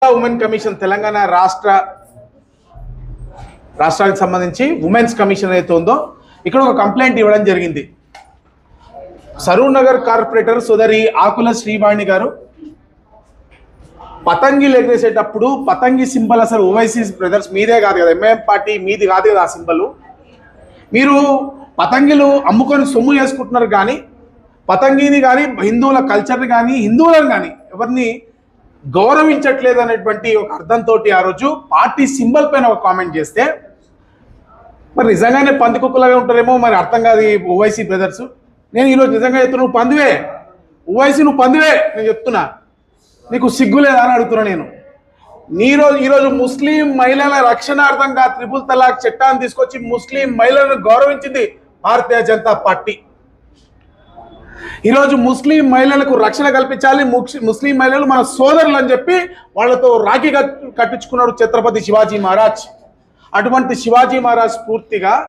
Women commission Telangana రాష్ట్రానికి సంబంధించి women's commission అయితే ఉందో ఇక్కడ ఒక కంప్లైంట్ ఇవ్వడం జరిగింది. సరూర్ నగర్ కార్పొరేటర్ సోదరి ఆకుల శ్రీవాణి గారు పతంగిలు ఎగరేసేటప్పుడు పతంగి సింబల్ అసలు ఓవైసీ బ్రదర్స్ మీదే కాదు కదా, ఎంఐఎం పార్టీ మీది కాదు కదా ఆ సింబల్. మీరు పతంగిలు అమ్ముకొని సొమ్ము చేసుకుంటున్నారు కానీ పతంగిని కానీ హిందువుల కల్చర్ని కానీ హిందువులను కానీ ఎవరిని గౌరవించట్లేదు అనేటువంటి ఒక అర్థంతో ఆ రోజు పార్టీ సింబల్ పైన ఒక కామెంట్ చేస్తే మరి నిజంగానే పంది కుక్కలాగా ఉంటారేమో మరి అర్థం కాదు ఈ ఓవైసీ బ్రదర్స్. నేను ఈరోజు నిజంగా చెప్తున్నా, నువ్వు పందివే ఓవైసీ, నువ్వు పందివే. నేను చెప్తున్నా, నీకు సిగ్గు లేదా అని అడుగుతున్నా నేను. ఈరోజు ముస్లిం మహిళల రక్షణార్థంగా త్రిపుల్ తలాక్ చట్టాన్ని తీసుకొచ్చి ముస్లిం మహిళలను గౌరవించింది భారతీయ జనతా పార్టీ. ఈరోజు ముస్లిం మహిళలకు రక్షణ కల్పించాలి, ముస్లిం మహిళలు మన సోదరులు అని చెప్పి వాళ్ళతో రాఖీ కట్టించుకున్నాడు ఛత్రపతి శివాజీ మహారాజ్. అటువంటి శివాజీ మహారాజ్ పూర్తిగా